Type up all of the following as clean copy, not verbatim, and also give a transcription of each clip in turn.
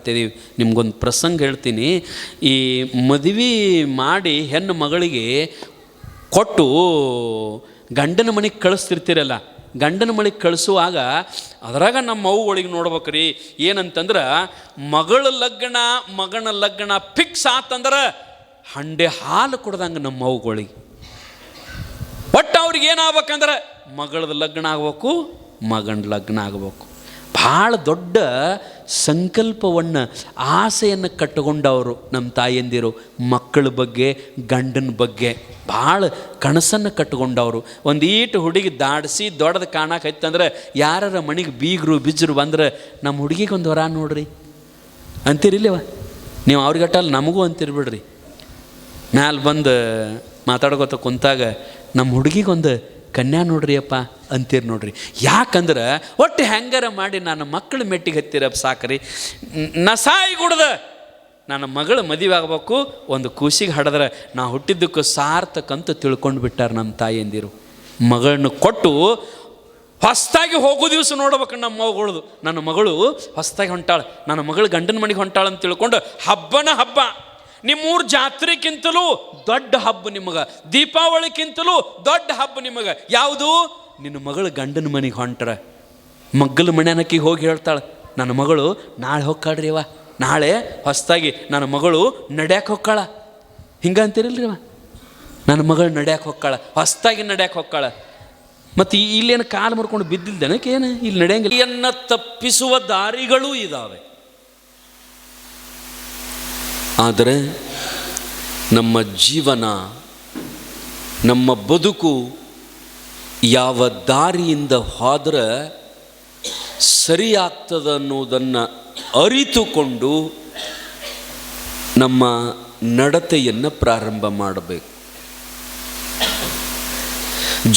ಮಾತಾಡಕತ್ತಿದ್ದೀವಿ. ನಿಮ್ಗೊಂದು ಪ್ರಸಂಗ ಹೇಳ್ತೀನಿ. ಈ ಮದುವೆ ಮಾಡಿ ಹೆಣ್ಣು ಮಗಳಿಗೆ ಕೊಟ್ಟು ಗಂಡನ ಮನೆಗೆ ಕಳಿಸ್ತಿರ್ತೀರಲ್ಲ, ಗಂಡನ ಮನೆಗೆ ಕಳಿಸುವಾಗ ಅದ್ರಾಗ ನಮ್ಮ ಅವುಗಳಿಗೆ ನೋಡ್ಬೇಕ್ರಿ ಏನಂತಂದ್ರೆ, ಮಗನ ಲಗ್ನ ಫಿಕ್ಸ್ ಆತಂದ್ರೆ ಹಂಡೆ ಹಾಲು ಕೊಡ್ದಂಗೆ ನಮ್ಮ ಅವುಗಳಿಗೆ. ಒಟ್ಟು ಅವ್ರಿಗೆ ಏನಾಗ್ಬೇಕಂದ್ರೆ ಮಗಳದ ಲಗ್ನ ಆಗ್ಬೇಕು, ಮಗನ ಲಗ್ನ ಆಗ್ಬೇಕು. ಭಾಳ ದೊಡ್ಡ ಸಂಕಲ್ಪವನ್ನು, ಆಸೆಯನ್ನು ಕಟ್ಟಿಕೊಂಡವರು ನಮ್ಮ ತಾಯಂದಿರು. ಮಕ್ಕಳ ಬಗ್ಗೆ, ಗಂಡನ ಬಗ್ಗೆ ಭಾಳ ಕನಸನ್ನು ಕಟ್ಟಿಕೊಂಡವರು. ಒಂದು ಈಟು ಹುಡುಗಿ ದಾಡಿಸಿ ದೊಡ್ಡದು ಕಾಣಕೈತಂದ್ರೆ ಯಾರ ಮನೆಗೆ ಬೀಗರು ಬಿಜ್ಜರು ಬಂದ್ರೆ ನಮ್ಮ ಹುಡುಗಿಗೆ ಒಂದು ವರ ನೋಡ್ರಿ ಅಂತೀರಿಲ್ಲವ ನೀವು. ಅವ್ರಿಗಟ್ಟಲ್ಲಿ ನಮಗೂ ಅಂತಿರ್ಬಿಡ್ರಿ. ಮ್ಯಾಲೆ ಬಂದು ಮಾತಾಡ್ಕೊತ ಕುಂತಾಗ ನಮ್ಮ ಹುಡುಗಿಗೊಂದು ಕನ್ಯಾ ನೋಡ್ರಿ ಅಪ್ಪ ಅಂತೀರಿ ನೋಡ್ರಿ. ಯಾಕಂದ್ರೆ ಒಟ್ಟು ಹೆಂಗಾರ ಮಾಡಿ ನನ್ನ ಮಕ್ಕಳು ಮೆಟ್ಟಿಗೆ ಹತ್ತಿರ ಸಾಕ್ರಿ, ನಸಾಯಿ ಗುಡ್ದ ನನ್ನ ಮಗಳು ಮದುವೆ ಆಗ್ಬೇಕು, ಒಂದು ಕೂಸಿಗೆ ಹಡಿದ್ರೆ ನಾ ಹುಟ್ಟಿದ್ದಕ್ಕೂ ಸಾರ್ಥಕಂತ ತಿಳ್ಕೊಂಡು ಬಿಟ್ಟಾರ ನಮ್ಮ ತಾಯಂದಿರು. ಮಗಳನ್ನ ಕೊಟ್ಟು ಹೊಸ್ತಾಗಿ ಹೋಗೋ ದಿವಸ ನೋಡ್ಬೇಕು ನಮ್ಮ ಮಗಳದು. ನನ್ನ ಮಗಳು ಹೊಸ್ತಾಗಿ ಹೊಂಟಾಳೆ, ನನ್ನ ಮಗಳು ಗಂಡನ ಮನೆಗೆ ಹೊಂಟಾಳೆ ಅಂತ ತಿಳ್ಕೊಂಡು ಹಬ್ಬನ ಹಬ್ಬ. ನಿಮ್ಮೂರ ಜಾತ್ರೆಗಿಂತಲೂ ದೊಡ್ಡ ಹಬ್ಬ ನಿಮಗೆ, ದೀಪಾವಳಿಗಿಂತಲೂ ದೊಡ್ಡ ಹಬ್ಬ ನಿಮಗೆ ಯಾವುದು? ನಿನ್ನ ಮಗಳು ಗಂಡನ ಮನೆಗೆ ಹೊಂಟ್ರ ಮಗ್ಗಲ ಮನೆಯನಕ್ಕೆ ಹೋಗಿ ಹೇಳ್ತಾಳೆ, ನನ್ನ ಮಗಳು ನಾಳೆ ಹೋಗ್ಕಾಳ್ರಿ ಅವ, ನಾಳೆ ಹೊಸ್ತಾಗಿ ನನ್ನ ಮಗಳು ನಡ್ಯಾಕೆ ಹೋಗ್ಕಾಳ. ಹಿಂಗೆ ಅಂತೀರಿಲ್ರಿ ಅವ, ನನ್ನ ಮಗಳು ನಡ್ಯಾಕೆ ಹೋಗ್ಕಾಳ, ಹೊಸ್ತಾಗಿ ನಡ್ಯಾಕೆ ಹೋಗ್ಕಾಳ. ಮತ್ತು ಇಲ್ಲೇನು ಕಾಲು ಮುರ್ಕೊಂಡು ಬಿದ್ದಿಲ್ದೇನಕ್ಕೆ ಏನು ಇಲ್ಲಿ ನಡೆಯಂಗಿಲ್ಲ. ತಪ್ಪಿಸುವ ದಾರಿಗಳೂ ಇದ್ದಾವೆ. ಆದರೆ ನಮ್ಮ ಜೀವನ, ನಮ್ಮ ಬದುಕು ಯಾವ ದಾರಿಯಿಂದ ಹೋದ್ರೆ ಸರಿಯಾಗ್ತದೆ ಅನ್ನೋದನ್ನು ಅರಿತುಕೊಂಡು ನಮ್ಮ ನಡತೆಯನ್ನು ಪ್ರಾರಂಭ ಮಾಡಬೇಕು.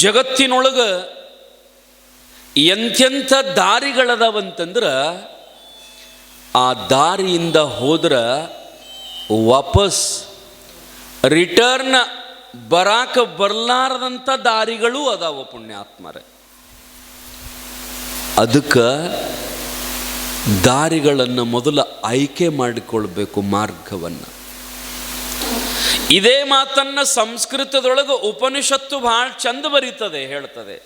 ಜಗತ್ತಿನೊಳಗೆ ಎಂತೆಂಥ ದಾರಿಗಳದಾವಂತಂದ್ರೆ ಆ ದಾರಿಯಿಂದ ಹೋದ್ರೆ ವಾಪಸ್ ರಿಟರ್ನ್ ಬರಾಕ ಬರಲಾರದಂಥ ದಾರಿಗಳೂ ಅದಾವ ಪುಣ್ಯಾತ್ಮರೇ. ಅದಕ್ಕೆ ದಾರಿಗಳನ್ನು ಮೊದಲು ಆಯ್ಕೆ ಮಾಡಿಕೊಳ್ಬೇಕು, ಮಾರ್ಗವನ್ನು. ಇದೇ ಮಾತನ್ನು ಸಂಸ್ಕೃತದೊಳಗೆ ಉಪನಿಷತ್ತು ಭಾಳ ಚಂದ ಬರೀತದೆ, ಹೇಳ್ತದೆ,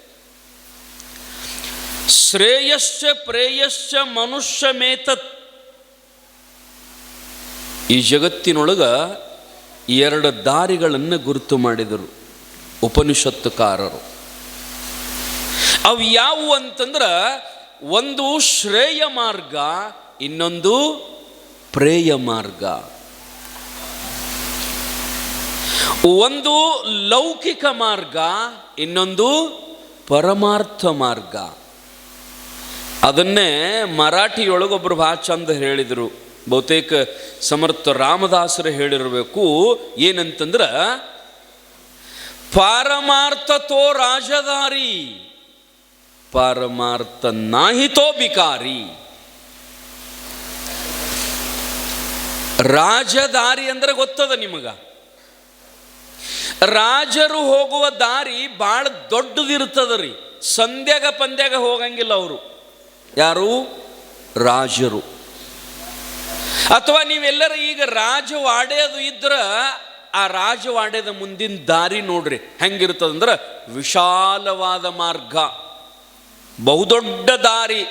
ಶ್ರೇಯಶ್ಚ ಪ್ರೇಯಶ್ಚ ಮನುಷ್ಯಮೇತತ್. ಈ ಜಗತ್ತಿನೊಳಗೆ ಎರಡು ದಾರಿಗಳನ್ನು ಗುರುತು ಮಾಡಿದರು ಉಪನಿಷತ್ತುಕಾರರು. ಅವು ಯಾವುವು ಅಂತಂದ್ರೆ, ಒಂದು ಶ್ರೇಯ ಮಾರ್ಗ, ಇನ್ನೊಂದು ಪ್ರೇಯ ಮಾರ್ಗ. ಒಂದು ಲೌಕಿಕ ಮಾರ್ಗ, ಇನ್ನೊಂದು ಪರಮಾರ್ಥ ಮಾರ್ಗ. ಅದನ್ನೇ ಮರಾಠಿಯೊಳಗೊಬ್ಬರು ಭಾಳ ಚಂದ ಹೇಳಿದರು, ಬಹುತೇಕ ಸಮರ್ಥ ರಾಮದಾಸರು ಹೇಳಿರಬೇಕು. ಏನಂತಂದ್ರೆ, ಪಾರಮಾರ್ಥತೋ ರಾಜದಾರಿ, ಪಾರಮಾರ್ಥ ನಾಹಿತೋ ಬಿಕಾರಿ. ರಾಜದಾರಿ ಅಂದ್ರೆ ಗೊತ್ತದ ನಿಮಗ? ರಾಜರು ಹೋಗುವ ದಾರಿ ಭಾಳ ದೊಡ್ಡದಿರ್ತದ ರೀ. ಸಂಧ್ಯಾಗ ಪಂದ್ಯಾಗ ಹೋಗಂಗಿಲ್ಲ ಅವರು. ಯಾರು? ರಾಜರು. ಅಥವಾ ನೀವೆಲ್ಲರೂ ಈಗ ರಾಜವಾಡೆ ಅದು ಇದ್ರೆ ಆ ರಾಜವಾಡೆದ ಮುಂದಿನ ದಾರಿ ನೋಡ್ರಿ ಹೆಂಗಿರ್ತದಂದ್ರೆ, ವಿಶಾಲವಾದ ಮಾರ್ಗ, ಬಹುದೊಡ್ಡ ದಾರಿ,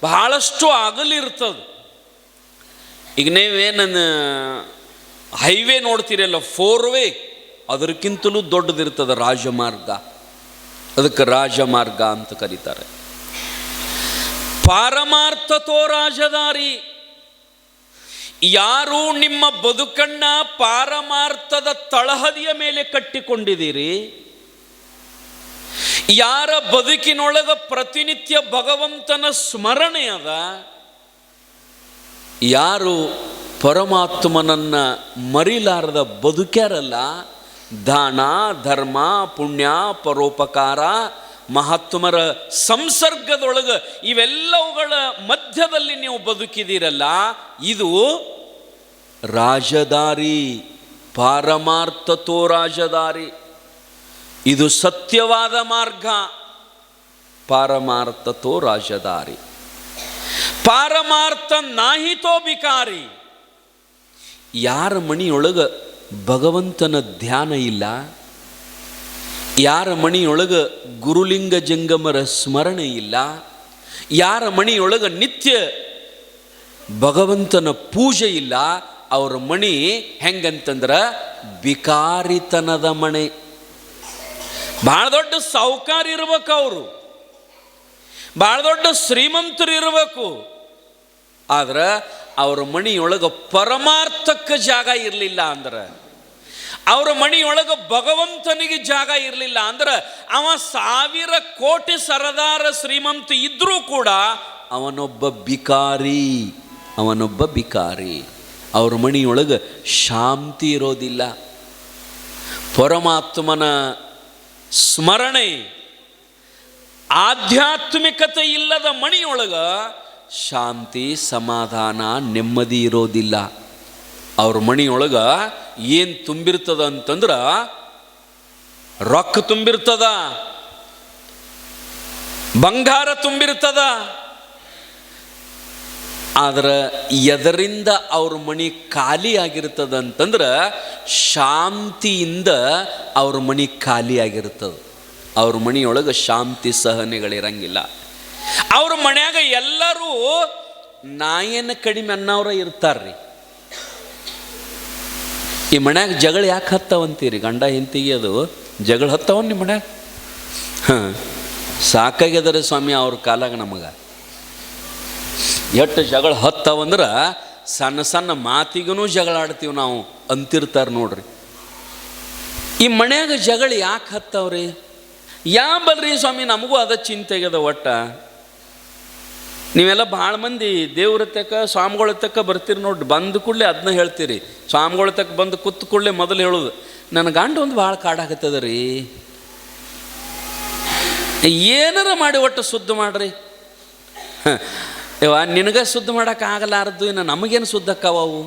ಬಹಳಷ್ಟು ಅಗಲಿರ್ತದೆ. ಈಗ ನೀವೇನು ಹೈವೇ ನೋಡ್ತೀರಲ್ಲ, 4 ವೇ, ಅದಕ್ಕಿಂತಲೂ ದೊಡ್ಡದಿರ್ತದೆ ರಾಜಮಾರ್ಗ. ಅದಕ್ಕೆ ರಾಜಮಾರ್ಗ ಅಂತ ಕರೀತಾರೆ. ಪಾರಮಾರ್ಥತೋ ರಾಜದಾರಿ. ಯಾರು ನಿಮ್ಮ ಬದುಕನ್ನ ಪಾರಮಾರ್ಥದ ತಳಹದಿಯ ಮೇಲೆ ಕಟ್ಟಿಕೊಂಡಿದ್ದೀರಿ, ಯಾರ ಬದುಕಿನೊಳಗ ಪ್ರತಿನಿತ್ಯ ಭಗವಂತನ ಸ್ಮರಣೆ ಅದ, ಯಾರು ಪರಮಾತ್ಮನನ್ನ ಮರಿಲಾರದ ಬದುಕ್ಯಾರಲ್ಲ, ದಾನ ಧರ್ಮ ಪುಣ್ಯ ಪರೋಪಕಾರ ಮಹಾತ್ಮರ ಸಂಸರ್ಗದೊಳಗೆ ಇವೆಲ್ಲವುಗಳ ಮಧ್ಯದಲ್ಲಿ ನೀವು ಬದುಕಿದ್ದೀರಲ್ಲ, ಇದು ರಾಜದಾರಿ, ಪಾರಮಾರ್ಥತೋ ರಾಜದಾರಿ. ಇದು ಸತ್ಯವಾದ ಮಾರ್ಗ, ಪಾರಮಾರ್ಥತೋ ರಾಜದಾರಿ. ಪಾರಮಾರ್ಥ ನಾಹಿತೋ ಬಿಕಾರಿ. ಯಾರ ಮಣಿಯೊಳಗ ಭಗವಂತನ ಧ್ಯಾನ ಇಲ್ಲ, ಯಾರ ಮಣಿಯೊಳಗ ಗುರುಲಿಂಗ ಜಂಗಮರ ಸ್ಮರಣೆ ಇಲ್ಲ, ಯಾರ ಮಣಿಯೊಳಗ ನಿತ್ಯ ಭಗವಂತನ ಪೂಜೆ ಇಲ್ಲ, ಅವ್ರ ಮಣಿ ಹೆಂಗಂತಂದ್ರ ಬಿಕಾರಿತನದ ಮಣೆ. ಭಾಳ ದೊಡ್ಡ ಸಾಹುಕಾರ ಇರ್ಬೇಕು, ಅವರು ಭಾಳ ದೊಡ್ಡ ಶ್ರೀಮಂತರು ಇರಬೇಕು, ಆದ್ರೆ ಅವ್ರ ಮಣಿಯೊಳಗೆ ಪರಮಾರ್ಥಕ್ಕೆ ಜಾಗ ಇರಲಿಲ್ಲ ಅಂದ್ರೆ, ಅವ್ರ ಮಣಿಯೊಳಗೆ ಭಗವಂತನಿಗೆ ಜಾಗ ಇರಲಿಲ್ಲ ಅಂದ್ರೆ, ಅವ 1000 ಕೋಟಿ ಸರದಾರ ಶ್ರೀಮಂತ ಇದ್ರೂ ಕೂಡ ಅವನೊಬ್ಬ ಬಿಕಾರಿ, ಅವನೊಬ್ಬ ಬಿಕಾರಿ. ಅವ್ರ ಮಣಿಯೊಳಗೆ ಶಾಂತಿ ಇರೋದಿಲ್ಲ. ಪರಮಾತ್ಮನ ಸ್ಮರಣೆ, ಆಧ್ಯಾತ್ಮಿಕತೆ ಇಲ್ಲದ ಮಣಿಯೊಳಗ ಶಾಂತಿ, ಸಮಾಧಾನ, ನೆಮ್ಮದಿ ಇರೋದಿಲ್ಲ. ಅವ್ರ ಮಣಿಯೊಳಗ ಏನು ತುಂಬಿರ್ತದ ಅಂತಂದ್ರೆ ರೊಕ್ಕ ತುಂಬಿರ್ತದ, ಬಂಗಾರ ತುಂಬಿರ್ತದ, ಆದ್ರೆ ಎದರಿಂದ ಅವ್ರ ಮಣಿ ಖಾಲಿ ಆಗಿರ್ತದ ಅಂತಂದ್ರೆ ಶಾಂತಿಯಿಂದ ಅವ್ರ ಮಣಿ ಖಾಲಿ ಆಗಿರ್ತದೆ. ಅವ್ರ ಮಣಿಯೊಳಗೆ ಶಾಂತಿ ಸಹನೆಗಳಿರಂಗಿಲ್ಲ. ಅವ್ರ ಮನ್ಯಾಗ ಎಲ್ಲರೂ ನಾಯನ ಕಡಿಮೆ ಅನ್ನೋರ ಇರ್ತಾರ್ರಿ. ಈ ಮನ್ಯಾಗ ಜಗಳ ಯಾಕೆ ಹತ್ತವಂತೀರಿ? ಗಂಡ ಹೆಂಡತಿಗೆ ಅದು ಜಗಳ ಹತ್ತವ ನಿಮ್ಮ ಮನ್ಯಾಗ? ಸಾಕಾಗ್ಯದರೆ ಸ್ವಾಮಿ ಅವ್ರ ಕಾಲಾಗ ನಮಗೆ. ಎಷ್ಟು ಜಗಳ ಹತ್ತವಂದ್ರೆ ಸಣ್ಣ ಸಣ್ಣ ಮಾತಿಗೂ ಜಗಳ ಆಡ್ತೀವಿ ನಾವು ಅಂತಿರ್ತಾರೆ ನೋಡ್ರಿ. ಈ ಮನ್ಯಾಗ ಜಗಳ ಯಾಕೆ ಹತ್ತವ್ರಿ? ಯಾ ಬಲ್ರಿ ಸ್ವಾಮಿ, ನಮಗೂ ಅದ ಚಿಂತೆಗದ. ಒಟ್ಟ ನೀವೆಲ್ಲ ಭಾಳ ಮಂದಿ ದೇವ್ರ ತಕ್ಕ ಸ್ವಾಮಿಗಳ ತಕ್ಕ ಬರ್ತೀರಿ ನೋಡ್ರಿ, ಬಂದು ಕೂಡಲೇ ಅದನ್ನ ಹೇಳ್ತೀರಿ. ಸ್ವಾಮಿಗಳ ತಕ್ಕ ಬಂದು ಕೂತ್ ಕೂಡಲೇ ಮೊದಲು ಹೇಳೋದು, ನನ್ನ ಗಂಡ ಒಂದು ಭಾಳ ಕಾಡಾಕತ್ತದ ರೀ, ಏನಾರ ಮಾಡಿ ಒಟ್ಟು ಶುದ್ಧ ಮಾಡ್ರಿ. ಇವ ನಿನಗೆ ಶುದ್ಧ ಮಾಡೋಕೆ ಆಗಲಾರದು, ಇನ್ನು ನಮಗೇನು ಶುದ್ಧಕ್ಕವು?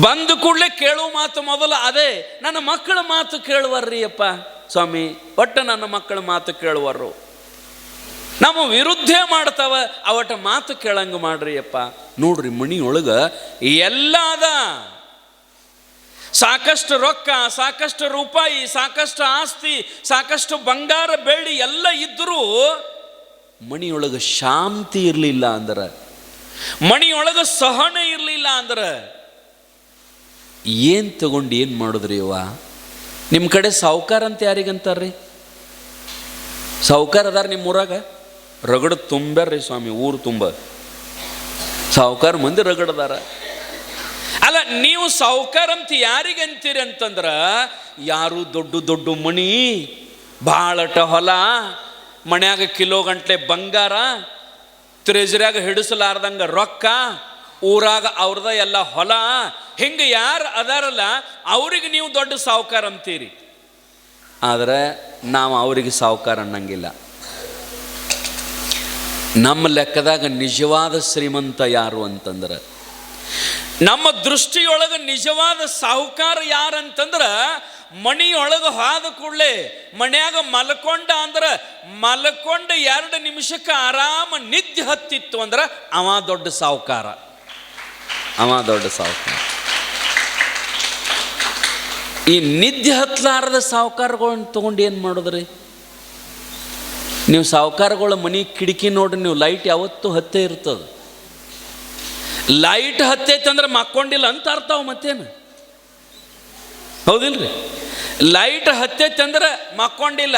ಬಂದು ಕೂಡಲೇ ಕೇಳುವ ಮಾತು ಮೊದಲು ಅದೇ, ನನ್ನ ಮಕ್ಕಳ ಮಾತು ಕೇಳುವರ್ರಿ ಅಪ್ಪ ಸ್ವಾಮಿ, ಒಟ್ಟು ನನ್ನ ಮಕ್ಕಳ ಮಾತು ಕೇಳುವರು. ನಮ್ಮ ವಿರುದ್ಧ ಮಾಡ್ತಾವ, ಅವಟ ಮಾತು ಕೇಳಂಗೆ ಮಾಡ್ರಿ ಅಪ್ಪ. ನೋಡ್ರಿ, ಮಣಿಯೊಳಗೆ ಎಲ್ಲ ಅದ. ಸಾಕಷ್ಟು ರೊಕ್ಕ, ಸಾಕಷ್ಟು ರೂಪಾಯಿ, ಸಾಕಷ್ಟು ಆಸ್ತಿ, ಸಾಕಷ್ಟು ಬಂಗಾರ ಬೆಳ್ಳಿ ಎಲ್ಲ ಇದ್ದರೂ ಮಣಿಯೊಳಗೆ ಶಾಂತಿ ಇರಲಿಲ್ಲ ಅಂದ್ರೆ, ಮಣಿಯೊಳಗೆ ಸಹನೆ ಇರಲಿಲ್ಲ ಅಂದ್ರೆ ಏನು ತಗೊಂಡು ಏನು ಮಾಡಿದ್ರಿ ಇವ? ನಿಮ್ಮ ಕಡೆ ಸಾಹುಕಾರ ಅಂತ ಯಾರಿಗಂತಾರ್ರಿ? ಸಾಹುಕಾರ ಅದಾರ ನಿಮ್ಮೂರಾಗ? ರಗಡ ತುಂಬ್ಯಾರ್ರಿ ಸ್ವಾಮಿ, ಊರು ತುಂಬ ಸಾಹುಕಾರ ಮಂದಿ ರಗಡದಾರ. ಅಲ್ಲ, ನೀವು ಸಾಹುಕಾರ ಅಂತ ಯಾರಿಗಂತೀರಿ ಅಂತಂದ್ರೆ, ಯಾರು ದೊಡ್ಡ ದೊಡ್ಡ ಮಣಿ, ಭಾಳಟ ಹೊಲ, ಮನ್ಯಾಗ ಕಿಲೋ ಗಂಟ್ಲೆ ಬಂಗಾರ, ಟ್ರೆಜರಿಯಾಗ ಹಿಡಿಸಲಾರ್ದಂಗ ರೊಕ್ಕ, ಊರಾಗ ಅವ್ರದ ಎಲ್ಲ ಹೊಲ, ಹಿಂಗೆ ಯಾರು ಅದಾರಲ್ಲ ಅವ್ರಿಗೆ ನೀವು ದೊಡ್ಡ ಸಾಹುಕಾರ ಅಂತೀರಿ. ಆದರೆ ನಾವು ಅವರಿಗೆ ಸಾಹುಕಾರ ಅನ್ನಂಗಿಲ್ಲ. ನಮ್ಮ ಲೆಕ್ಕದಾಗ ನಿಜವಾದ ಶ್ರೀಮಂತ ಯಾರು ಅಂತಂದ್ರೆ, ನಮ್ಮ ದೃಷ್ಟಿಯೊಳಗೆ ನಿಜವಾದ ಸಾಹುಕಾರ ಯಾರಂತಂದ್ರೆ, ಮಣಿಯೊಳಗೆ ಹಾದ ಕೂಡಲೇ ಮನ್ಯಾಗ ಮಲ್ಕೊಂಡ ಅಂದ್ರೆ ಮಲ್ಕೊಂಡ 2 ನಿಮಿಷಕ್ಕೆ ಆರಾಮ ನಿದ್ದೆ ಹತ್ತಿತ್ತು ಅಂದ್ರೆ ಅವ ದೊಡ್ಡ ಸಾಹುಕಾರ, ಅವ ದೊಡ್ಡ ಸಾಹುಕಾರ. ಈ ನಿದ್ದೆ ಹತ್ತಲಾರದ ಸಾಹುಕಾರಗಳನ್ನ ತೊಗೊಂಡು ಏನು ಮಾಡೋದ್ರಿ ನೀವು? ಸಾಹುಕಾರಗಳ ಮನೆ ಕಿಟಕಿ ನೋಡ್ರಿ ನೀವು, ಲೈಟ್ ಯಾವತ್ತೂ ಹತ್ತೇ ಇರ್ತದೆ. ಲೈಟ್ ಹತ್ತೈತಂದ್ರೆ ಮಕ್ಕೊಂಡಿಲ್ಲ ಅಂತ ಅರ್ತಾವ, ಮತ್ತೇನು ಹೌದಿಲ್ರಿ? ಲೈಟ್ ಹತ್ತೈತಂದ್ರೆ ಮಕ್ಕೊಂಡಿಲ್ಲ.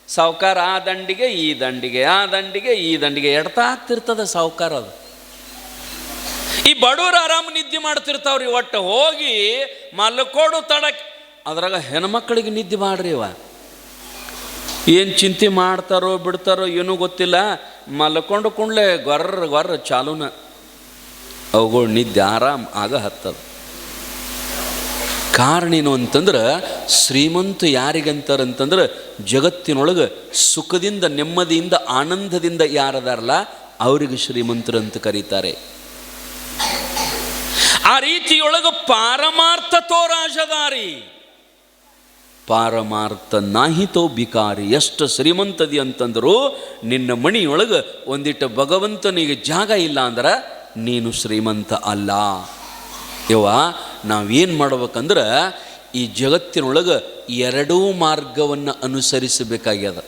ಸಾಹುಕಾರ ಆ ದಂಡಿಗೆ ಈ ದಂಡಿಗೆ, ಆ ದಂಡಿಗೆ ಈ ದಂಡಿಗೆ ಎಡ್ತಾ ಆಗ್ತಿರ್ತದ ಸಾಹುಕಾರ. ಅದು ಈ ಬಡವರು ಆರಾಮ ನಿದ್ದೆ ಮಾಡ್ತಿರ್ತಾವ್ರಿ. ಒಟ್ಟು ಹೋಗಿ ಮಲ್ಕೋಡು ತಡಕ್ಕೆ, ಅದ್ರಾಗ ಹೆಣ್ಮಕ್ಳಿಗೆ ನಿದ್ದೆ ಮಾಡ್ರಿ. ಇವ ಏನು ಚಿಂತೆ ಮಾಡ್ತಾರೋ ಬಿಡ್ತಾರೋ ಏನೂ ಗೊತ್ತಿಲ್ಲ, ಮಲ್ಕೊಂಡು ಕುಂಡ್ಲೆ ಗೊರ್ರ ಗೊರ್ರ ಚಾಲೂನ, ಅವುಗಳು ನಿದ್ದೆ ಆರಾಮ್ ಆಗ ಹತ್ತದ. ಕಾರಣ ಏನು ಅಂತಂದ್ರೆ, ಶ್ರೀಮಂತ ಯಾರಿಗಂತಾರಂತಂದ್ರೆ, ಜಗತ್ತಿನೊಳಗೆ ಸುಖದಿಂದ, ನೆಮ್ಮದಿಯಿಂದ, ಆನಂದದಿಂದ ಯಾರದಾರಲ್ಲ ಅವರಿಗೆ ಶ್ರೀಮಂತರು ಅಂತ ಕರೀತಾರೆ. ಆ ರೀತಿಯೊಳಗೆ ಪಾರಮಾರ್ಥ ತೋರಾಜದಾರಿ, ಪಾರಮಾರ್ಥ ನಾಹಿತೋ ಬಿಕಾರಿ. ಎಷ್ಟು ಶ್ರೀಮಂತದಿ ಅಂತಂದರು ನಿನ್ನ ಮಣಿಯೊಳಗೆ ಒಂದಿಟ್ಟು ಭಗವಂತನಿಗೆ ಜಾಗ ಇಲ್ಲ ಅಂದ್ರೆ ನೀನು ಶ್ರೀಮಂತ ಅಲ್ಲ. ಯವ್ವ ನಾವೇನು ಮಾಡ್ಬೇಕಂದ್ರೆ ಈ ಜಗತ್ತಿನೊಳಗೆ ಎರಡೂ ಮಾರ್ಗವನ್ನು ಅನುಸರಿಸಬೇಕಾಗ್ಯದ.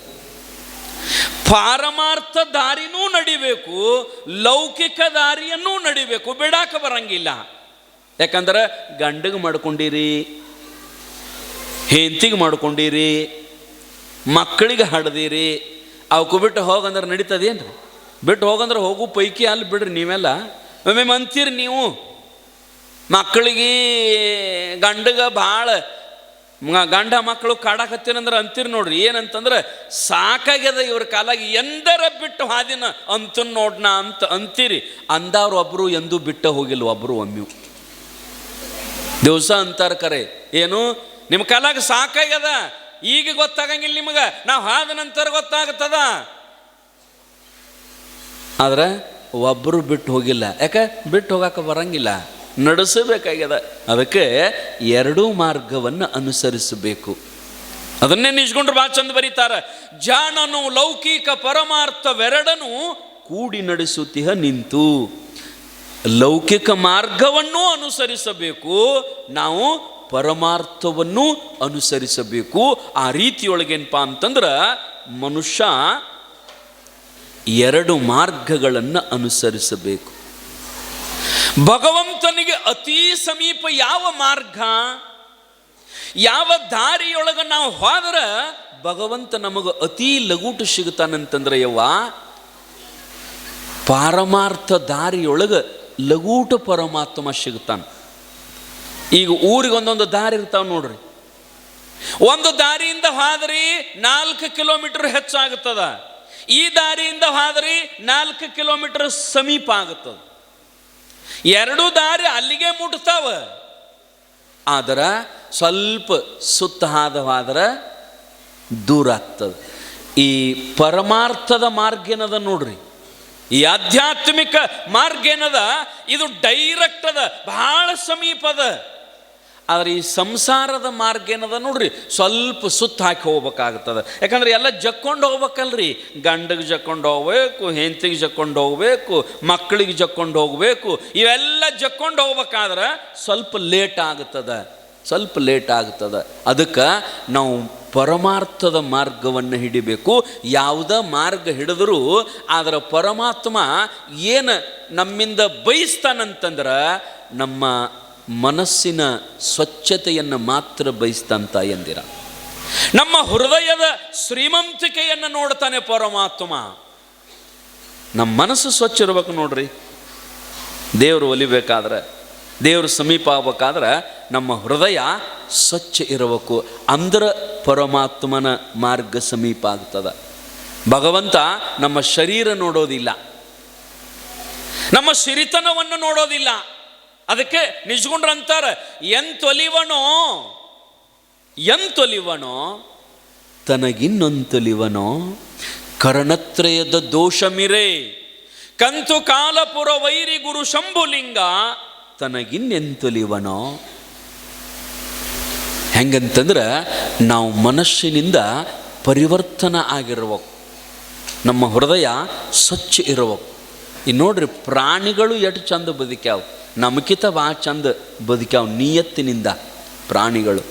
ಪಾರಮಾರ್ಥ ದಾರಿನೂ ನಡಿಬೇಕು, ಲೌಕಿಕ ದಾರಿಯನ್ನೂ ನಡಿಬೇಕು, ಬಿಡಾಕ ಬರಂಗಿಲ್ಲ. ಯಾಕಂದ್ರೆ ಗಂಡಿಗೆ ಮಾಡ್ಕೊಂಡಿರಿ, ಹೆಂಡತಿಗೆ ಮಾಡ್ಕೊಂಡಿರಿ, ಮಕ್ಕಳಿಗೆ ಹಡ್ದಿರಿ, ಅವಕ್ಕೂ ಬಿಟ್ಟು ಹೋಗಂದ್ರೆ ನಡೀತದೇನ್ರಿ? ಬಿಟ್ಟು ಹೋಗಂದ್ರೆ ಹೋಗು ಪೈಕಿ ಅಲ್ಲಿ ಬಿಡ್ರಿ. ನೀವೆಲ್ಲ ಒಮ್ಮೆ ಅಂತೀರಿ, ನೀವು ಮಕ್ಕಳಿಗೆ ಗಂಡಗ ಭಾಳ ಗಂಡ ಮಕ್ಕಳು ಕಾಡಕತ್ತೀರಂದ್ರೆ ಅಂತೀರಿ ನೋಡ್ರಿ. ಏನಂತಂದ್ರೆ ಸಾಕಾಗ್ಯದ ಇವ್ರ ಕಾಲಾಗಿ ಎಂದರ ಬಿಟ್ಟು ಹಾದಿನ ಅಂತ ನೋಡ್ನ ಅಂತ ಅಂತೀರಿ. ಅಂದವ್ರು ಒಬ್ಬರು ಎಂದೂ ಬಿಟ್ಟ ಹೋಗಿಲ್ಲ, ಒಬ್ಬರು ಒಮ್ಮೆ ದಿವಸ ಅಂತಾರ ಕರೆ. ಏನು ನಿಮ್ಮ ಕಾಲಾಗ ಸಾಕಾಗ್ಯದ, ಈಗ ಗೊತ್ತಾಗಂಗಿಲ್ಲ ನಿಮಗೆ, ನಾವು ಹಾದ ನಂತರ ಗೊತ್ತಾಗ್ತದ. ಆದ್ರೆ ಒಬ್ಬರು ಬಿಟ್ಟು ಹೋಗಿಲ್ಲ. ಯಾಕೆ? ಬಿಟ್ಟು ಹೋಗಾಕ ಬರಂಗಿಲ್ಲ, ನಡೆಸಬೇಕಾಗ್ಯದ. ಅದಕ್ಕೆ ಎರಡೂ ಮಾರ್ಗವನ್ನು ಅನುಸರಿಸಬೇಕು. ಅದನ್ನೇ ನಿಜ್ಕೊಂಡ್ರು ಭಾಳ ಚಂದ ಬರೀತಾರ. ಜಾಣನು ಲೌಕಿಕ ಪರಮಾರ್ಥವೆರಡನು ಕೂಡಿ ನಡೆಸುತ್ತಿಹ ನಿಂತು. ಲೌಕಿಕ ಮಾರ್ಗವನ್ನೂ ಅನುಸರಿಸಬೇಕು, ನಾವು ಪರಮಾರ್ಥವನ್ನು ಅನುಸರಿಸಬೇಕು. ಆ ರೀತಿಯೊಳಗೇನಪ್ಪ ಅಂತಂದ್ರೆ ಮನುಷ್ಯ ಎರಡು ಮಾರ್ಗಗಳನ್ನು ಅನುಸರಿಸಬೇಕು. ಭಗವಂತನಿಗೆ ಅತೀ ಸಮೀಪ ಯಾವ ಮಾರ್ಗ, ಯಾವ ದಾರಿಯೊಳಗೆ ನಾವು ಹೋದ್ರೆ ಭಗವಂತ ನಮಗೆ ಅತೀ ಲಗೂಟು ಸಿಗುತ್ತಾನಂತಂದ್ರೆ ಯವ್ವ ಪಾರಮಾರ್ಥ ದಾರಿಯೊಳಗೆ ಲಗೂಟ ಪರಮಾತ್ಮ ಸಿಗುತ್ತಾನೆ. ಈಗ ಊರಿಗೆ ಒಂದೊಂದು ದಾರಿ ಇರ್ತಾವೆ ನೋಡ್ರಿ. ಒಂದು ದಾರಿಯಿಂದ ಹೋದ್ರಿ 4 ಕಿಲೋಮೀಟರ್ ಹೆಚ್ಚಾಗುತ್ತದ, ಈ ದಾರಿಯಿಂದ ಹೋದ್ರಿ 4 ಕಿಲೋಮೀಟರ್ ಸಮೀಪ ಆಗುತ್ತದೆ. ಎರಡೂ ದಾರಿ ಅಲ್ಲಿಗೆ ಮುಟ್ತಾವ. ಆದ್ರೆ ಸ್ವಲ್ಪ ಸುತ್ತ ಹಾದವಾದ್ರೆ ದೂರ ಆಗ್ತದೆ. ಈ ಪರಮಾರ್ಥದ ಮಾರ್ಗ ಏನದ ನೋಡ್ರಿ, ಈ ಆಧ್ಯಾತ್ಮಿಕ ಮಾರ್ಗ ಏನದ, ಇದು ಡೈರೆಕ್ಟ್ ಅದ, ಬಹಳ ಸಮೀಪದ. ಆದರೆ ಈ ಸಂಸಾರದ ಮಾರ್ಗ ಏನದ ನೋಡ್ರಿ, ಸ್ವಲ್ಪ ಸುತ್ತ ಹಾಕಿ ಹೋಗ್ಬೇಕಾಗ್ತದೆ. ಯಾಕಂದ್ರೆ ಎಲ್ಲ ಜಕ್ಕೊಂಡು ಹೋಗ್ಬೇಕಲ್ರಿ. ಗಂಡಿಗೆ ಜಕ್ಕೊಂಡು ಹೋಗ್ಬೇಕು, ಹೆಂಡತಿಗೆ ಜಕ್ಕೊಂಡು ಹೋಗ್ಬೇಕು, ಮಕ್ಕಳಿಗೆ ಜಕ್ಕೊಂಡು ಹೋಗ್ಬೇಕು. ಇವೆಲ್ಲ ಜಕ್ಕೊಂಡು ಹೋಗ್ಬೇಕಾದ್ರೆ ಸ್ವಲ್ಪ ಲೇಟ್ ಆಗ್ತದೆ, ಸ್ವಲ್ಪ ಲೇಟ್ ಆಗ್ತದೆ. ಅದಕ್ಕೆ ನಾವು ಪರಮಾರ್ಥದ ಮಾರ್ಗವನ್ನು ಹಿಡಿಬೇಕು. ಯಾವುದ ಮಾರ್ಗ ಹಿಡಿದರೂ ಅದರ ಪರಮಾತ್ಮ ಏನು ನಮ್ಮಿಂದ ಬಯಸ್ತಾನಂತಂದ್ರೆ ನಮ್ಮ ಮನಸ್ಸಿನ ಸ್ವಚ್ಛತೆಯನ್ನು ಮಾತ್ರ ಬಯಸ್ತಂತ ಎಂದಿರ. ನಮ್ಮ ಹೃದಯದ ಶ್ರೀಮಂತಿಕೆಯನ್ನು ನೋಡ್ತಾನೆ ಪರಮಾತ್ಮ. ನಮ್ಮ ಮನಸ್ಸು ಸ್ವಚ್ಛ ಇರ್ಬೇಕು ನೋಡ್ರಿ. ದೇವರು ಒಲಿಬೇಕಾದ್ರೆ, ದೇವರು ಸಮೀಪ ಆಗ್ಬೇಕಾದ್ರೆ ನಮ್ಮ ಹೃದಯ ಸ್ವಚ್ಛ ಇರಬೇಕು. ಅಂದ್ರೆ ಪರಮಾತ್ಮನ ಮಾರ್ಗ ಸಮೀಪ ಆಗ್ತದ. ಭಗವಂತ ನಮ್ಮ ಶರೀರ ನೋಡೋದಿಲ್ಲ, ನಮ್ಮ ಸಿರಿತನವನ್ನು ನೋಡೋದಿಲ್ಲ. ಅದಕ್ಕೆ ನಿಜ್ಗುಂಡ್ರು ಅಂತಾರೆ, ಎಂತೊಲಿವನೋ ತನಗಿನ್ನೊಂತೊಲಿವನೋ ಕರಣತ್ರಯದ ದೋಷಮಿರೇ ಕಂತು ಕಾಲಪುರ ವೈರಿ ಗುರು ಶಂಭುಲಿಂಗ ತನಗಿನ್ನೆಂತೊಲಿವನೋ. ಹೆಂಗಂತಂದ್ರೆ ನಾವು ಮನಸ್ಸಿನಿಂದ ಪರಿವರ್ತನ ಆಗಿರ್ಬೇಕು, ನಮ್ಮ ಹೃದಯ ಸ್ವಚ್ಛ ಇರ್ಬೇಕು. ಇನ್ನು ನೋಡ್ರಿ, ಪ್ರಾಣಿಗಳು ಎಷ್ಟು ಚಂದ ಬದುಕ್ಯಾವ, ನಮಗಿಂತ ಭಾಳ ಚಂದ ಬದುಕ್ಯಾವ ನಿಯತ್ತಿನಿಂದ ಪ್ರಾಣಿಗಳು.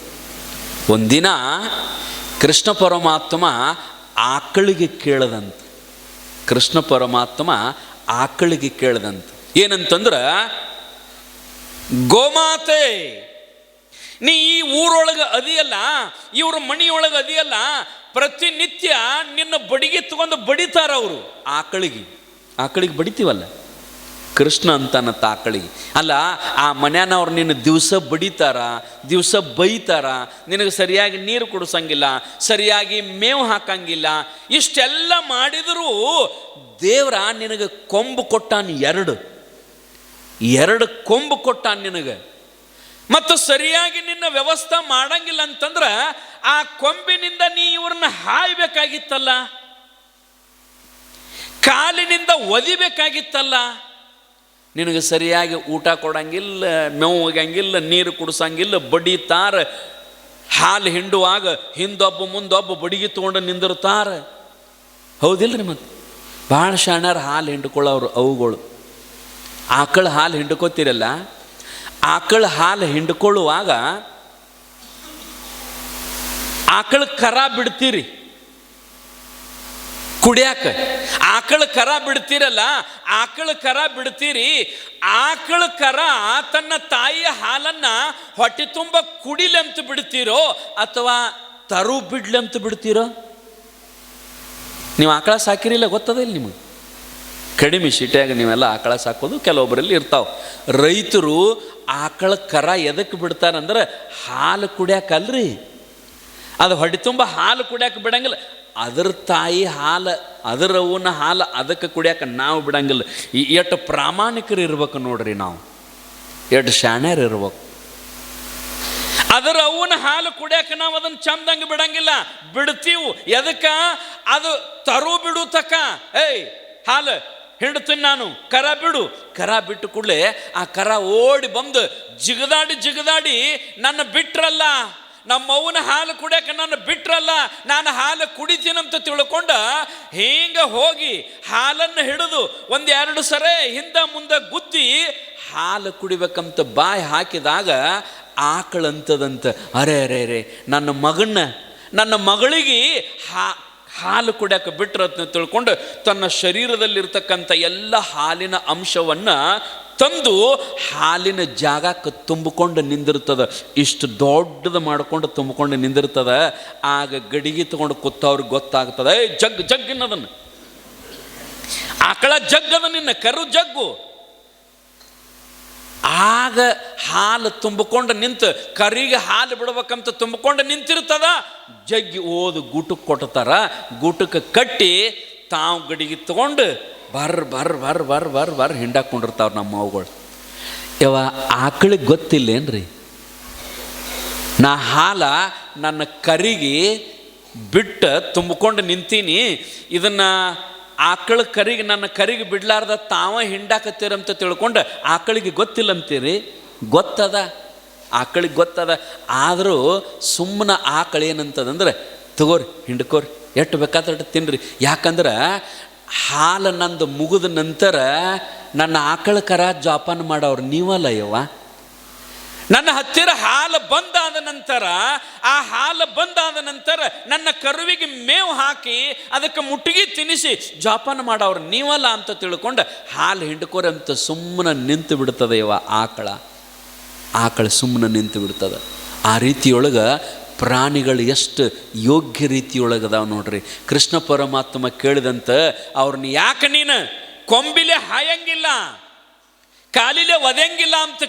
ಒಂದಿನ ಕೃಷ್ಣ ಪರಮಾತ್ಮ ಆಕಳಿಗೆ ಕೇಳದಂತ, ಕೃಷ್ಣ ಪರಮಾತ್ಮ ಆಕಳಿಗೆ ಕೇಳದಂತ. ಏನಂತಂದ್ರೆ, ಗೋಮಾತೆ ನೀ ಈ ಊರೊಳಗೆ ಅದಿಯಲ್ಲ, ಇವ್ರ ಮಣಿಯೊಳಗೆ ಅದಿಯಲ್ಲ, ಪ್ರತಿನಿತ್ಯ ನಿನ್ನ ಬಡಿಗೆ ತಗೊಂಡು ಬಡಿತಾರ ಅವರು. ಆಕಳಿಗೆ ಬಡಿತೀವಲ್ಲ, ಕೃಷ್ಣ ಅಂತಾನತ್ತ ಆಕಳಿಗೆ. ಅಲ್ಲ, ಆ ಮನ್ಯಾನವ್ರು ನಿನ್ನ ದಿವಸ ಬಡಿತಾರ, ದಿವಸ ಬೈತಾರ, ನಿನಗೆ ಸರಿಯಾಗಿ ನೀರು ಕುಡಿಸಂಗಿಲ್ಲ, ಸರಿಯಾಗಿ ಮೇವು ಹಾಕಂಗಿಲ್ಲ. ಇಷ್ಟೆಲ್ಲ ಮಾಡಿದರೂ ದೇವ್ರ ನಿನಗೆ ಕೊಂಬು ಕೊಟ್ಟಾನ, ಎರಡು ಕೊಂಬು ಕೊಟ್ಟಾನ ನಿನಗೆ. ಮತ್ತು ಸರಿಯಾಗಿ ನಿನ್ನ ವ್ಯವಸ್ಥೆ ಮಾಡಂಗಿಲ್ಲ ಅಂತಂದ್ರೆ ಆ ಕೊಂಬಿನಿಂದ ನೀ ಇವ್ರನ್ನ ಹಾಯ್ಬೇಕಾಗಿತ್ತಲ್ಲ, ಕಾಲಿನಿಂದ ಒದಿಬೇಕಾಗಿತ್ತಲ್ಲ. ನಿನಗೆ ಸರಿಯಾಗಿ ಊಟ ಕೊಡಂಗಿಲ್ಲ, ಮೇವು ಒಗಂಗಿಲ್ಲ, ನೀರು ಕುಡಿಸಂಗಿಲ್ಲ, ಬಡಿತಾರ, ಹಾಲು ಹಿಂಡುವಾಗ ಹಿಂದೊಬ್ಬ ಮುಂದೊಬ್ಬ ಬಡಿಗೆ ತೊಗೊಂಡು ನಿಂದಿರ್ತಾರೆ. ಹೌದಿಲ್ರಿ? ಮತ್ತು ಭಾಳ ಶಾಣ್ಯಾರ ಹಾಲು ಹಿಂಡ್ಕೊಳ್ಳೋರು ಅವುಗಳು. ಆಕಳ ಹಾಲು ಹಿಂಡ್ಕೋತಿರಲ್ಲ, ಆಕಳ ಹಾಲು ಹಿಂಡ್ಕೊಳ್ಳುವಾಗ ಆಕಳ ಕರ ಬಿಡ್ತೀರಿ ಕುಡಿಯಾಕ. ಆಕಳ ಕರ ಬಿಡ್ತೀರಲ್ಲ, ಆಕಳ ಕರ ಬಿಡ್ತೀರಿ. ಆಕಳ ಕರ ತನ್ನ ತಾಯಿಯ ಹಾಲನ್ನ ಹೊಟ್ಟೆ ತುಂಬ ಕುಡಿಲಂತ ಬಿಡ್ತೀರೋ ಅಥವಾ ತರು ಬಿಡ್ಲಂತ ಬಿಡ್ತೀರೋ? ನೀವು ಆಕಳ ಸಾಕಿರಿಲ್ಲ, ಗೊತ್ತದ ಇಲ್ಲ ನಿಮಗೆ? ಕಡಿಮೆ ಸಿಟಿಯಾಗ ನೀವೆಲ್ಲ ಆಕಳ ಸಾಕೋದು ಕೆಲವೊಬ್ಬರಲ್ಲಿ ಇರ್ತಾವೆ. ರೈತರು ಆಕಳ ಕರ ಎದಕ್ಕೆ ಬಿಡ್ತಾರಂದ್ರೆ ಹಾಲು ಕುಡಿಯಾಕಲ್ರಿ, ಅದು ಹೊಟ್ಟೆ ತುಂಬ ಹಾಲು ಕುಡಿಯಾಕ ಬಿಡಂಗಿಲ್ಲ. ಅದ್ರ ತಾಯಿ ಹಾಲು, ಅದರ ಅವನ ಹಾಲು ಅದಕ್ಕೆ ಕುಡಿಯಾಕ ನಾವು ಬಿಡಂಗಿಲ್ಲ. ಎಷ್ಟು ಪ್ರಾಮಾಣಿಕರು ಇರ್ಬೇಕು ನೋಡ್ರಿ, ನಾವು ಎಷ್ಟು ಶಾಣ್ಯರು ಇರ್ಬೇಕು. ಅದರ ಅವನ ಹಾಲು ಕುಡಿಯಾಕ ನಾವು ಅದನ್ನು ಚಂದಂಗೆ ಬಿಡಂಗಿಲ್ಲ, ಬಿಡ್ತೀವಿ. ಎದಕ್ಕೆ? ಅದು ತರು ಬಿಡು ತಕ್ಕ. ಏಯ್ ಹಾಲು ಹಿಂಡ್ತೀನಿ ನಾನು, ಕರ ಬಿಡು. ಕರ ಬಿಟ್ಟು ಕೂಡಲೇ ಆ ಕರ ಓಡಿ ಬಂದು ಜಿಗದಾಡಿ ನನ್ನ ಬಿಟ್ರಲ್ಲ, ನಮ್ಮ ಅವನ ಹಾಲು ಕುಡಿಯಕ್ಕೆ ನನ್ನ ಬಿಟ್ರಲ್ಲ, ನಾನು ಹಾಲು ಕುಡಿತೀನಂತ ತಿಳ್ಕೊಂಡ ಹಿಂಗೆ ಹೋಗಿ ಹಾಲನ್ನು ಹಿಡಿದು ಒಂದೆರಡು ಸರೆ ಹಿಂದೆ ಮುಂದೆ ಗುದ್ದಿ ಹಾಲು ಕುಡಿಬೇಕಂತ ಬಾಯಿ ಹಾಕಿದಾಗ ಆಕಳಂತದಂತ, ಅರೆ ಅರೆ ಅರೆ ನನ್ನ ಮಗಳಿಗೆ ಹಾಲು ಕುಡಿಯಕ್ಕೆ ಬಿಟ್ರತ್ನ ತಿಳ್ಕೊಂಡು ತನ್ನ ಶರೀರದಲ್ಲಿರ್ತಕ್ಕಂಥ ಎಲ್ಲ ಹಾಲಿನ ಅಂಶವನ್ನು ತಂದು ಹಾಲಿನ ಜಾಗಕ್ಕೆ ತುಂಬಿಕೊಂಡು ನಿಂದಿರ್ತದ. ಇಷ್ಟು ದೊಡ್ಡದು ಮಾಡ್ಕೊಂಡು ತುಂಬಿಕೊಂಡು ನಿಂದಿರ್ತದ. ಆಗ ಗಡಿಗೆ ತಗೊಂಡು ಕೂತವ್ರಿಗೆ ಗೊತ್ತಾಗ್ತದೆ, ಜಗ್ ಅನ್ನೋದನ್ನು. ಆಕಳ ಜಗ್ಗದ ನಿನ್ನ ಕರು ಜಗ್ಗು. ಆಗ ಹಾಲು ತುಂಬಿಕೊಂಡು ನಿಂತು ಕರಿಗೆ ಹಾಲು ಬಿಡ್ಬೇಕಂತ ತುಂಬಿಕೊಂಡು ನಿಂತಿರ್ತದ. ಜಗ್ಗಿ ಓದು ಗೂಟಕ್ಕೆ ಕೊಡ್ತಾರ. ಗೂಟಕ್ಕೆ ಕಟ್ಟಿ ತಾವು ಗಡಿಗೆ ತಗೊಂಡು ಬರ್ರ ಹಿಂಡಾಕೊಂಡಿರ್ತಾವ್ರು ನಮ್ಮ ಅವುಗಳು. ಆಕಳಿಗೆ ಗೊತ್ತಿಲ್ಲೇನ್ರಿ, ನಾ ಹಾಲ ನನ್ನ ಕರಿಗೆ ಬಿಟ್ಟು ತುಂಬಿಕೊಂಡು ನಿಂತೀನಿ, ಇದನ್ನು ಆಕಳ ಕರಿಗೆ ನನ್ನ ಕರಿಗೆ ಬಿಡ್ಲಾರ್ದ ತಾವ ಹಿಂಡಾಕತ್ತೀರಂತ ತಿಳ್ಕೊಂಡು ಆಕಳಿಗೆ ಗೊತ್ತಿಲ್ಲ ಅಂತೀರಿ? ಗೊತ್ತದ, ಆಕಳಿಗೆ ಗೊತ್ತದ. ಆದರೂ ಸುಮ್ಮನೆ ಆಕಳ ಏನಂತದಂದ್ರೆ, ತಗೋರಿ ಹಿಂಡ್ಕೋರಿ, ಎಷ್ಟು ಬೇಕಾದ್ರೆ ತಿನ್ನಿರಿ. ಯಾಕಂದ್ರೆ ಹಾಲು ನಂದು ಮುಗಿದ ನಂತರ ನನ್ನ ಆಕಳ ಕರ ಜೋಪಾನ ಮಾಡೋರು ನೀವಲ್ಲ ಯವ್ವ. ನನ್ನ ಹತ್ತಿರ ಹಾಲು ಬಂದಾದ ನಂತರ, ಆ ಹಾಲು ಬಂದಾದ ನಂತರ ನನ್ನ ಕರುವಿಗೆ ಮೇವು ಹಾಕಿ ಅದಕ್ಕೆ ಮುಟ್ಟಿಗೆ ತಿನ್ನಿಸಿ ಜೋಪಾನ ಮಾಡೋರು ನೀವಲ್ಲ ಅಂತ ತಿಳ್ಕೊಂಡು ಹಾಲು ಹಿಂಡ್ಕೋರಿ ಅಂತ ಸುಮ್ಮನೆ ನಿಂತು ಬಿಡ್ತದೆ ಯವ್ವ. ಆಕಳ ಸುಮ್ಮನೆ ನಿಂತು ಬಿಡ್ತದೆ. ಆ ರೀತಿಯೊಳಗೆ ಪ್ರಾಣಿಗಳು ಎಷ್ಟು ಯೋಗ್ಯ ರೀತಿಯೊಳಗದಾವ ನೋಡ್ರಿ. ಕೃಷ್ಣ ಪರಮಾತ್ಮ ಕೇಳಿದಂತ, ಅವ್ರನ್ನ ಯಾಕೆ ನೀನು ಕೊಂಬಿಲೆ ಹಾಯಂಗಿಲ್ಲ, ಕಾಲಿಲೆ ಒದೆಂಗಿಲ್ಲ ಅಂತ